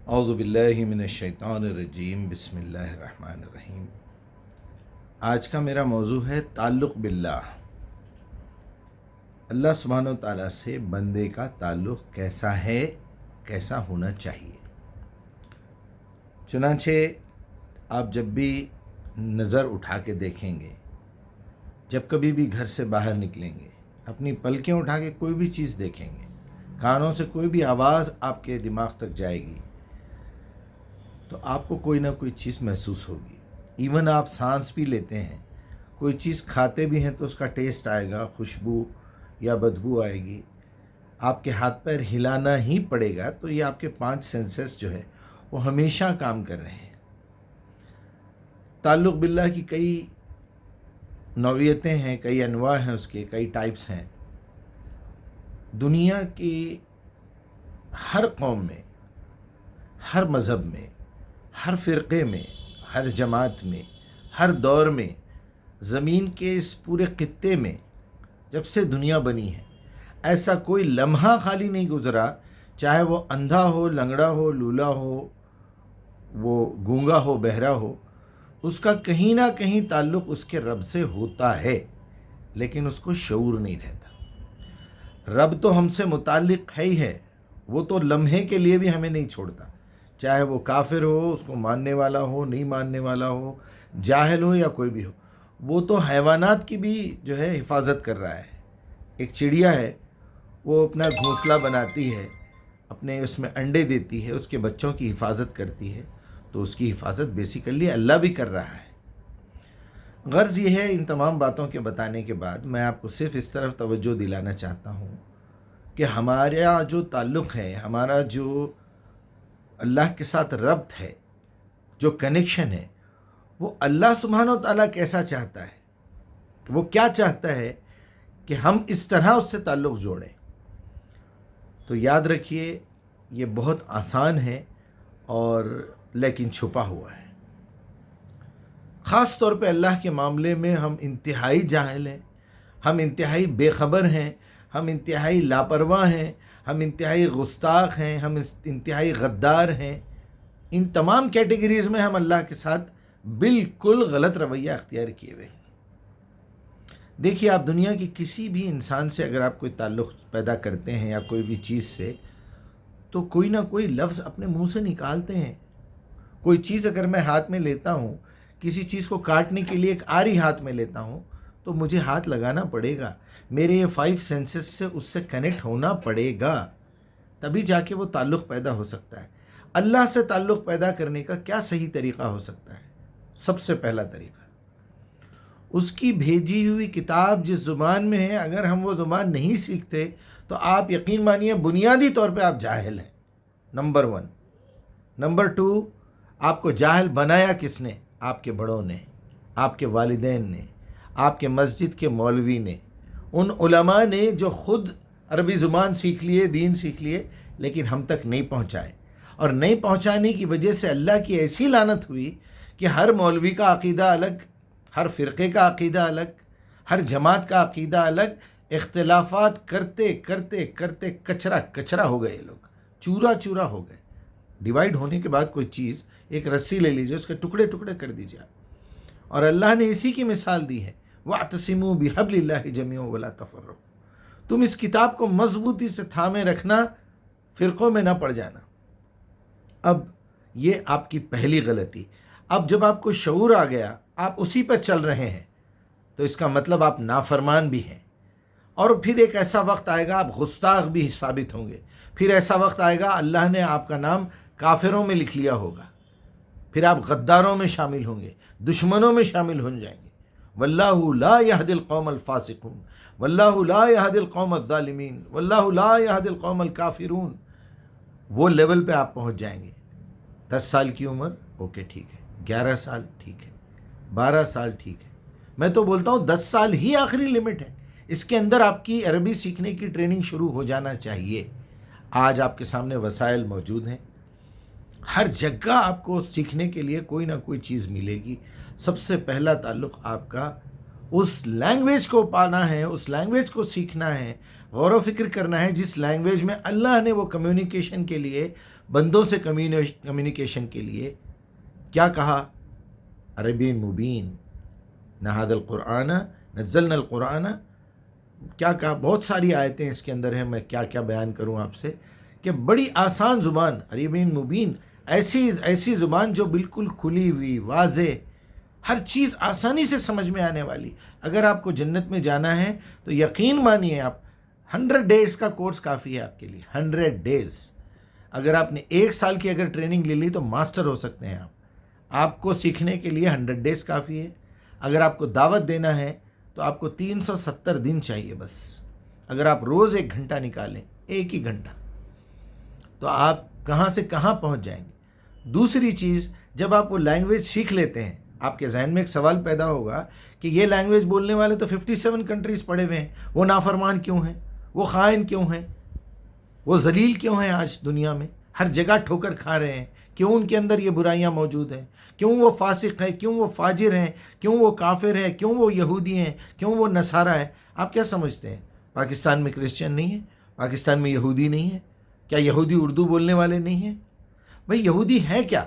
اعوذ باللہ من الشیطان الرجیم، بسم اللہ الرحمن الرحیم۔ آج کا میرا موضوع ہے تعلق باللہ۔ اللہ سبحانہ و تعالیٰ سے بندے کا تعلق کیسا ہے، کیسا ہونا چاہیے۔ چنانچہ آپ جب بھی نظر اٹھا کے دیکھیں گے، جب کبھی بھی گھر سے باہر نکلیں گے، اپنی پلکیں اٹھا کے کوئی بھی چیز دیکھیں گے، کانوں سے کوئی بھی آواز آپ کے دماغ تک جائے گی تو آپ کو کوئی نہ کوئی چیز محسوس ہوگی۔ ایون آپ سانس بھی لیتے ہیں، کوئی چیز کھاتے بھی ہیں تو اس کا ٹیسٹ آئے گا، خوشبو یا بدبو آئے گی، آپ کے ہاتھ پیر ہلانا ہی پڑے گا، تو یہ آپ کے 5 سینسز جو ہے وہ ہمیشہ کام کر رہے ہیں۔ تعلق باللہ کی کئی نوعیتیں ہیں، کئی انواع ہیں، اس کے کئی ٹائپس ہیں۔ دنیا کی ہر قوم میں، ہر مذہب میں، ہر فرقے میں، ہر جماعت میں، ہر دور میں، زمین کے اس پورے خطے میں جب سے دنیا بنی ہے، ایسا کوئی لمحہ خالی نہیں گزرا، چاہے وہ اندھا ہو، لنگڑا ہو، لولا ہو، وہ گونگا ہو، بہرا ہو، اس کا کہیں نہ کہیں تعلق اس کے رب سے ہوتا ہے، لیکن اس کو شعور نہیں رہتا۔ رب تو ہم سے متعلق ہے ہی ہے، وہ تو لمحے کے لیے بھی ہمیں نہیں چھوڑتا، چاہے وہ کافر ہو، اس کو ماننے والا ہو، نہیں ماننے والا ہو، جاہل ہو یا کوئی بھی ہو۔ وہ تو حیوانات کی بھی جو ہے حفاظت کر رہا ہے۔ ایک چڑیا ہے، وہ اپنا گھونسلہ بناتی ہے، اپنے اس میں انڈے دیتی ہے، اس کے بچوں کی حفاظت کرتی ہے، تو اس کی حفاظت بیسیکلی اللہ بھی کر رہا ہے۔ غرض یہ ہے، ان تمام باتوں کے بتانے کے بعد میں آپ کو صرف اس طرف توجہ دلانا چاہتا ہوں کہ ہمارا جو تعلق ہے، ہمارا جو اللہ کے ساتھ ربط ہے، جو کنیکشن ہے، وہ اللہ سبحانہ و تعالیٰ کیسا چاہتا ہے، وہ کیا چاہتا ہے کہ ہم اس طرح اس سے تعلق جوڑیں۔ تو یاد رکھیے، یہ بہت آسان ہے اور لیکن چھپا ہوا ہے۔ خاص طور پہ اللہ کے معاملے میں ہم انتہائی جاہل ہیں، ہم انتہائی بے خبر ہیں، ہم انتہائی لاپرواہ ہیں، ہم انتہائی گستاخ ہیں، ہم انتہائی غدار ہیں۔ ان تمام کیٹیگریز میں ہم اللہ کے ساتھ بالکل غلط رویہ اختیار کیے ہوئے ہیں۔ دیکھیے، آپ دنیا کی کسی بھی انسان سے اگر آپ کوئی تعلق پیدا کرتے ہیں یا کوئی بھی چیز سے، تو کوئی نہ کوئی لفظ اپنے منہ سے نکالتے ہیں۔ کوئی چیز اگر میں ہاتھ میں لیتا ہوں، کسی چیز کو کاٹنے کے لیے ایک آری ہاتھ میں لیتا ہوں، تو مجھے ہاتھ لگانا پڑے گا، میرے یہ 5 سینسز سے اس سے کنیکٹ ہونا پڑے گا، تبھی جا کے وہ تعلق پیدا ہو سکتا ہے۔ اللہ سے تعلق پیدا کرنے کا کیا صحیح طریقہ ہو سکتا ہے؟ سب سے پہلا طریقہ، اس کی بھیجی ہوئی کتاب جس زبان میں ہے، اگر ہم وہ زبان نہیں سیکھتے تو آپ یقین مانیے بنیادی طور پہ آپ جاہل ہیں، نمبر 1۔ نمبر 2، آپ کو جاہل بنایا کس نے؟ آپ کے بڑوں نے، آپ کے والدین نے، آپ کے مسجد کے مولوی نے، ان علماء نے جو خود عربی زبان سیکھ لیے، دین سیکھ لیے، لیکن ہم تک نہیں پہنچائے، اور نہیں پہنچانے کی وجہ سے اللہ کی ایسی لعنت ہوئی کہ ہر مولوی کا عقیدہ الگ، ہر فرقے کا عقیدہ الگ، ہر جماعت کا عقیدہ الگ، اختلافات کرتے کرتے کرتے کچرا کچرا ہو گئے، لوگ چورا چورا ہو گئے۔ ڈیوائیڈ ہونے کے بعد کوئی چیز، ایک رسی لے لیجیے، اس کے ٹکڑے ٹکڑے کر دیجیے آپ، اور اللہ نے اسی کی مثال دی ہے، وَاعْتَصِمُوا بِحَبْلِ اللَّهِ جَمِيعًا وَلَا تَفَرَّقُوا۔ تم اس کتاب کو مضبوطی سے تھامے رکھنا، فرقوں میں نہ پڑ جانا۔ اب یہ آپ کی پہلی غلطی۔ اب جب آپ کو شعور آ گیا، آپ اسی پر چل رہے ہیں، تو اس کا مطلب آپ نافرمان بھی ہیں، اور پھر ایک ایسا وقت آئے گا آپ گستاخ بھی ثابت ہوں گے، پھر ایسا وقت آئے گا اللہ نے آپ کا نام کافروں میں لکھ لیا ہوگا، پھر آپ غداروں میں شامل ہوں گے، دشمنوں میں شامل ہو جائیں گے۔ واللہ لا يهدي القوم الفاسقون، واللہ لا يهدي القوم الظالمین، واللہ لا يهدي القوم الکافرون۔ وہ لیول پہ آپ پہنچ جائیں گے۔ 10 سال کی عمر، اوکے ٹھیک ہے، 11 سال ٹھیک ہے، 12 سال ٹھیک ہے، میں تو بولتا ہوں 10 سال ہی آخری لمٹ ہے، اس کے اندر آپ کی عربی سیکھنے کی ٹریننگ شروع ہو جانا چاہیے۔ آج آپ کے سامنے وسائل موجود ہیں، ہر جگہ آپ کو سیکھنے کے لیے کوئی نہ کوئی چیز ملے گی۔ سب سے پہلا تعلق آپ کا اس لینگویج کو پانا ہے، اس لینگویج کو سیکھنا ہے، غور و فکر کرنا ہے جس لینگویج میں اللہ نے وہ کمیونیکیشن کے لیے بندوں سے کمیونیکیشن کے لیے کیا کہا؟ عربی مبین، نہاد القرآن نزلنا القرآن، کیا کہا؟ بہت ساری آیتیں اس کے اندر ہیں، میں کیا کیا بیان کروں آپ سے، کہ بڑی آسان زبان، عربی مبین، ایسی زبان جو بالکل کھلی ہوئی، واضح، ہر چیز آسانی سے سمجھ میں آنے والی۔ اگر آپ کو جنت میں جانا ہے تو یقین مانیے آپ 100 ڈیز کا کورس کافی ہے آپ کے لیے، 100 ڈیز۔ اگر آپ نے 1 سال کی اگر ٹریننگ لے لی تو ماسٹر ہو سکتے ہیں آپ کو سیکھنے کے لیے 100 ڈیز کافی ہے۔ اگر آپ کو دعوت دینا ہے تو آپ کو 370 دن چاہیے بس۔ اگر آپ روز 1 گھنٹہ نکالیں، 1 ہی گھنٹہ، تو آپ کہاں سے کہاں پہنچ جائیں گے۔ دوسری چیز، جب آپ وہ لینگویج سیکھ لیتے ہیں، آپ کے ذہن میں ایک سوال پیدا ہوگا کہ یہ لینگویج بولنے والے تو 57 کنٹریز پڑے ہوئے ہیں، وہ نافرمان کیوں ہیں، وہ خائن کیوں ہیں، وہ ذلیل کیوں ہیں، آج دنیا میں ہر جگہ ٹھوکر کھا رہے ہیں، کیوں ان کے اندر یہ برائیاں موجود ہیں، کیوں وہ فاسق ہیں، کیوں وہ فاجر ہیں، کیوں وہ کافر ہیں، کیوں وہ یہودی ہیں، کیوں وہ نصارہ ہیں۔ آپ کیا سمجھتے ہیں پاکستان میں کرسچن نہیں ہے؟ پاکستان میں یہودی نہیں ہے؟ کیا یہودی اردو بولنے والے نہیں ہیں؟ بھئی یہودی ہے کیا؟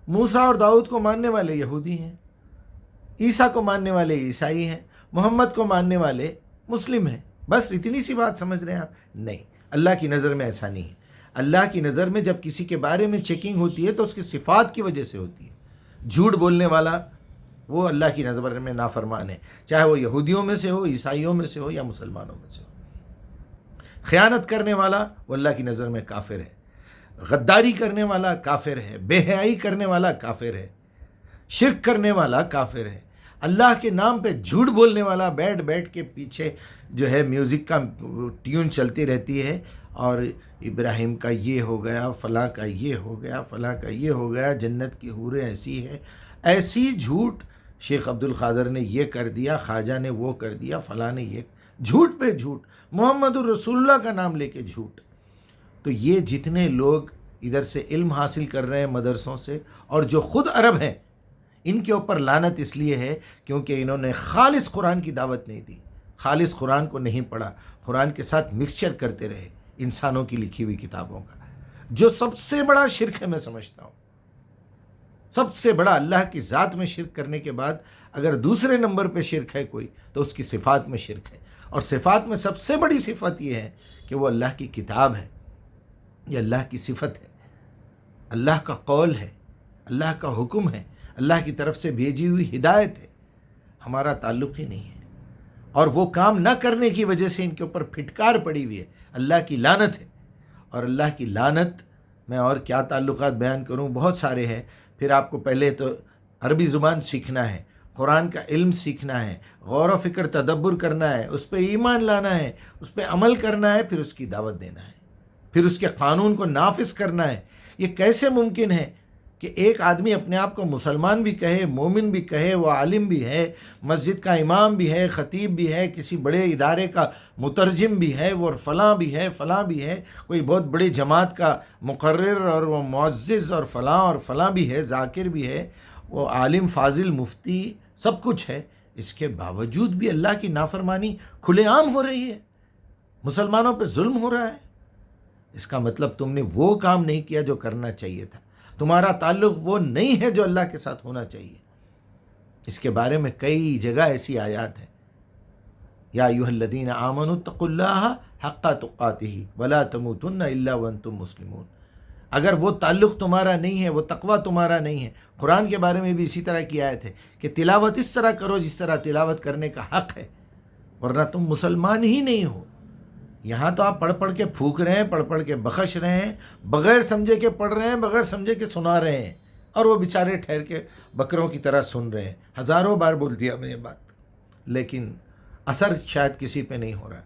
موسیٰ اور داؤد کو ماننے والے یہودی ہیں، عیسیٰ کو ماننے والے عیسائی ہیں، محمد کو ماننے والے مسلم ہیں، بس اتنی سی بات سمجھ رہے ہیں آپ؟ نہیں، اللہ کی نظر میں ایسا نہیں ہے۔ اللہ کی نظر میں جب کسی کے بارے میں چیکنگ ہوتی ہے تو اس کی صفات کی وجہ سے ہوتی ہے۔ جھوٹ بولنے والا وہ اللہ کی نظر میں نافرمان ہے، چاہے وہ یہودیوں میں سے ہو، عیسائیوں میں سے ہو، یا مسلمانوں میں سے ہو۔ خیانت کرنے والا وہ اللہ کی نظر میں کافر ہے، غداری کرنے والا کافر ہے، بے حیائی کرنے والا کافر ہے، شرک کرنے والا کافر ہے، اللہ کے نام پہ جھوٹ بولنے والا، بیٹھ کے پیچھے جو ہے میوزک کا ٹیون چلتی رہتی ہے، اور ابراہیم کا یہ ہو گیا، فلاں کا یہ ہو گیا، فلاں کا یہ ہو گیا، جنت کی حوریں ایسی ہے، ایسی جھوٹ، شیخ عبد القادر نے یہ کر دیا، خواجہ نے وہ کر دیا، فلاں نے یہ، جھوٹ پہ جھوٹ، محمد الرسول اللہ کا نام لے کے جھوٹ۔ تو یہ جتنے لوگ ادھر سے علم حاصل کر رہے ہیں مدرسوں سے، اور جو خود عرب ہیں، ان کے اوپر لعنت اس لیے ہے کیونکہ انہوں نے خالص قرآن کی دعوت نہیں دی، خالص قرآن کو نہیں پڑھا، قرآن کے ساتھ مکسچر کرتے رہے انسانوں کی لکھی ہوئی کتابوں کا، جو سب سے بڑا شرک ہے میں سمجھتا ہوں۔ سب سے بڑا، اللہ کی ذات میں شرک کرنے کے بعد اگر دوسرے نمبر پہ شرک ہے کوئی تو اس کی صفات میں شرک ہے، اور صفات میں سب سے بڑی صفت یہ ہے کہ وہ اللہ کی کتاب ہے، یہ اللہ کی صفت ہے، اللہ کا قول ہے، اللہ کا حکم ہے، اللہ کی طرف سے بھیجی ہوئی ہدایت ہے، ہمارا تعلق ہی نہیں ہے۔ اور وہ کام نہ کرنے کی وجہ سے ان کے اوپر پھٹکار پڑی ہوئی ہے، اللہ کی لعنت ہے۔ اور اللہ کی لعنت میں اور کیا تعلقات بیان کروں، بہت سارے ہیں۔ پھر آپ کو پہلے تو عربی زبان سیکھنا ہے، قرآن کا علم سیکھنا ہے، غور و فکر تدبر کرنا ہے، اس پہ ایمان لانا ہے، اس پہ عمل کرنا ہے، پھر اس کی دعوت دینا ہے، پھر اس کے قانون کو نافذ کرنا ہے۔ یہ کیسے ممکن ہے کہ ایک آدمی اپنے آپ کو مسلمان بھی کہے، مومن بھی کہے، وہ عالم بھی ہے، مسجد کا امام بھی ہے، خطیب بھی ہے، کسی بڑے ادارے کا مترجم بھی ہے، وہ فلاں بھی ہے، فلاں بھی ہے، کوئی بہت بڑی جماعت کا مقرر اور وہ معزز اور فلاں بھی ہے، ذاکر بھی ہے، وہ عالم فاضل مفتی سب کچھ ہے، اس کے باوجود بھی اللہ کی نافرمانی کھلے عام ہو رہی ہے، مسلمانوں پہ ظلم ہو رہا ہے۔ اس کا مطلب تم نے وہ کام نہیں کیا جو کرنا چاہیے تھا، تمہارا تعلق وہ نہیں ہے جو اللہ کے ساتھ ہونا چاہیے۔ اس کے بارے میں کئی جگہ ایسی آیات ہیں، یا ایھا الذین آمنوا اتقوا اللہ حق تقاتہ ولا تموتن الا وانتم مسلمون۔ اگر وہ تعلق تمہارا نہیں ہے، وہ تقوی تمہارا نہیں ہے، قرآن کے بارے میں بھی اسی طرح کی آیت ہے کہ تلاوت اس طرح کرو جس طرح تلاوت کرنے کا حق ہے، ورنہ تم مسلمان ہی نہیں ہو۔ یہاں تو آپ پڑھ کے پھونک رہے ہیں، پڑھ کے بخش رہے ہیں، بغیر سمجھے کے پڑھ رہے ہیں، بغیر سمجھے کے سنا رہے ہیں، اور وہ بیچارے ٹھہر کے بکروں کی طرح سن رہے ہیں۔ ہزاروں بار بول دیا میں یہ بات، لیکن اثر شاید کسی پہ نہیں ہو رہا۔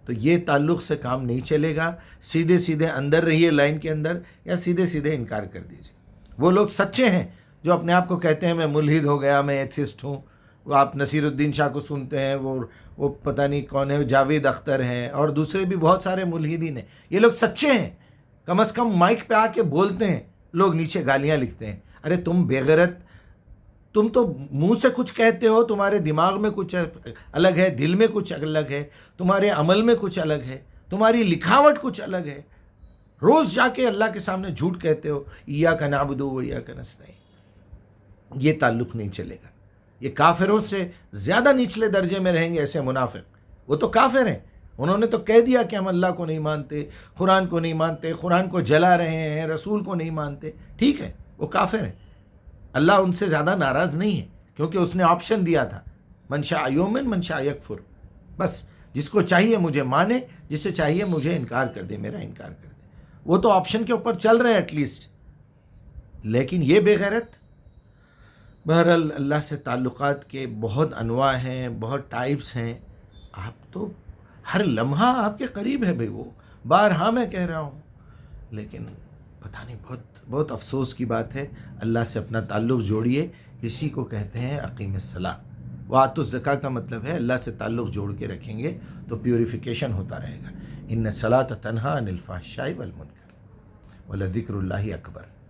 تو یہ تعلق سے کام نہیں چلے گا۔ سیدھے اندر رہیے لائن کے اندر، یا سیدھے انکار کر دیجیے۔ وہ لوگ سچے ہیں جو اپنے آپ کو کہتے ہیں میں ملحد ہو گیا، میں ایتھسٹ ہوں۔ وہ آپ نصیر الدین شاہ کو سنتے ہیں، وہ پتہ نہیں کون ہے، جاوید اختر ہیں، اور دوسرے بھی بہت سارے ملحدین ہیں۔ یہ لوگ سچے ہیں، کم از کم مائک پہ آ کے بولتے ہیں، لوگ نیچے گالیاں لکھتے ہیں۔ ارے تم بے غیرت، تم تو منہ سے کچھ کہتے ہو، تمہارے دماغ میں کچھ الگ ہے، دل میں کچھ الگ ہے، تمہارے عمل میں کچھ الگ ہے، تمہاری لکھاوٹ کچھ الگ ہے۔ روز جا کے اللہ کے سامنے جھوٹ کہتے ہو ایاک نعبد و ایاک نستعین، یہ تعلق نہیں چلے گا. یہ کافروں سے زیادہ نچلے درجے میں رہیں گے ایسے منافق. وہ تو کافر ہیں، انہوں نے تو کہہ دیا کہ ہم اللہ کو نہیں مانتے، قرآن کو نہیں مانتے، قرآن کو جلا رہے ہیں، رسول کو نہیں مانتے. ٹھیک ہے، وہ کافر ہیں، اللہ ان سے زیادہ ناراض نہیں ہے، کیونکہ اس نے آپشن دیا تھا من شاء یؤمن من شاء یکفر. بس جس کو چاہیے مجھے مانے، جسے چاہیے مجھے انکار کر دے، میرا انکار کر دے. وہ تو آپشن کے اوپر چل رہے ہیں ایٹ لیسٹ. لیکن یہ بے غیرت. بہرحال اللہ سے تعلقات کے بہت انواع ہیں، بہت ٹائپس ہیں. آپ تو ہر لمحہ آپ کے قریب ہے بھائی. وہ بارہا میں کہہ رہا ہوں، لیکن پتہ نہیں، بہت افسوس کی بات ہے. اللہ سے اپنا تعلق جوڑیے، اسی کو کہتے ہیں اقیم الصلاۃ. وآتوا الزکوٰۃ کا مطلب ہے اللہ سے تعلق جوڑ کے رکھیں گے تو پیوریفیکیشن ہوتا رہے گا. ان الصلاۃ تنہیٰ عن الفحشاء والمنکر ولذکر اللہ اکبر.